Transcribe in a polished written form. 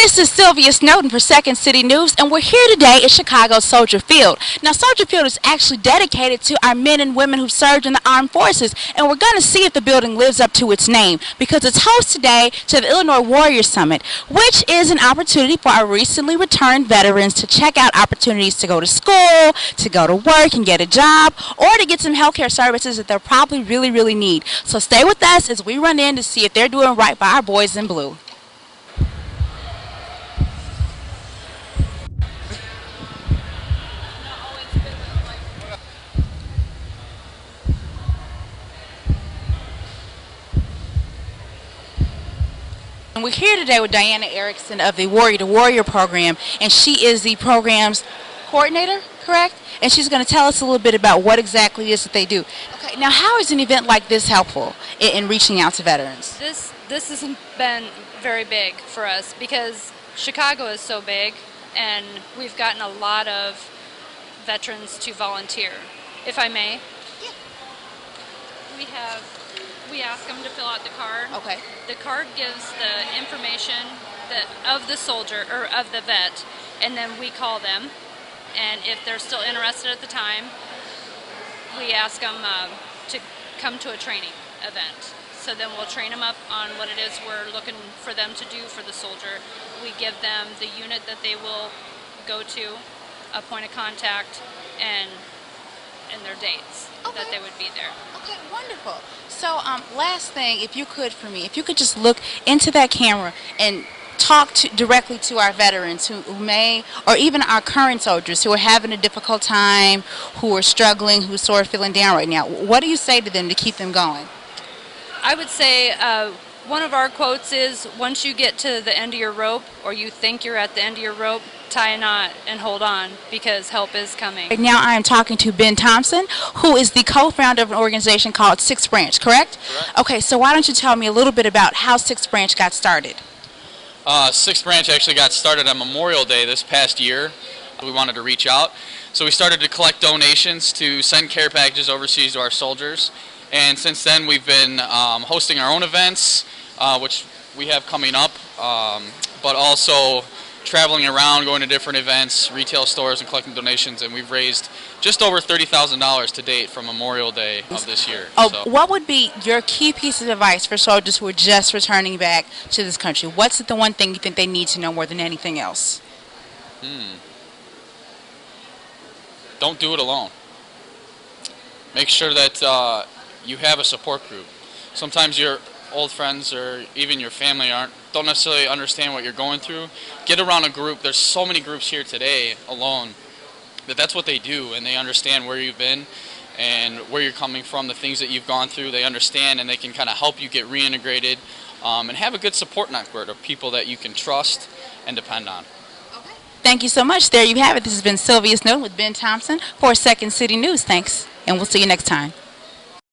This is Sylvia Snowden for Second City News, and we're here today at Chicago Soldier Field. Now, Soldier Field is actually dedicated to our men and women who served in the armed forces, and we're going to see if the building lives up to its name, because it's host today to the Illinois Warrior Summit, which is an opportunity for our recently returned veterans to check out opportunities to go to school, to go to work and get a job, or to get some healthcare services that they'll probably really need. So stay with us as we run in to see if they're doing right by our boys in blue. And we're here today with Diana Erickson of the Warrior to Warrior program, and she is the program's coordinator, correct? And she's going to tell us a little bit about what exactly it is that they do. Okay, now how is an event like this helpful in reaching out to veterans? This has been very big for us because Chicago is so big, and we've gotten a lot of veterans to volunteer. If I may, Yeah. we ask them to fill out the card. Okay. The card gives the information of the soldier or of the vet, and then we call them. And if they're still interested at the time, we ask them to come to a training event. So then we'll train them up on what it is we're looking for them to do for the soldier. We give them the unit that they will go to, a point of contact, and their dates that they would be there. Okay, wonderful. So last thing, if you could for me, if you could just look into that camera and talk directly to our veterans who may, or even our current soldiers who are having a difficult time, who are struggling, who are sort of feeling down right now. What do you say to them to keep them going? I would say one of our quotes is, once you get to the end of your rope, or you think you're at the end of your rope, tie a knot and hold on, because help is coming. Right now I am talking to Ben Thompson, who is the co-founder of an organization called Sixth Branch, correct? Correct. Okay, so why don't you tell me a little bit about how Sixth Branch got started? Sixth Branch actually got started on Memorial Day this past year. We wanted to reach out, so we started to collect donations to send care packages overseas to our soldiers. And since then we've been hosting our own events, which we have coming up, but also traveling around, going to different events, retail stores, and collecting donations. And we've raised just over $30,000 to date from Memorial Day of this year. Oh, So, what would be your key piece of advice for soldiers who are just returning back to this country? What's the one thing you think they need to know more than anything else? don't do it alone. Make sure that you have a support group. Sometimes your old friends or even your family don't necessarily understand what you're going through. Get around a group. There's so many groups here today alone that's what they do, and they understand where you've been and where you're coming from, the things that you've gone through. They understand, and they can kind of help you get reintegrated and have a good support network of people that you can trust and depend on. Thank you so much. There you have it. This has been Sylvia Snowden with Ben Thompson for Second City News. Thanks, and we'll see you next time.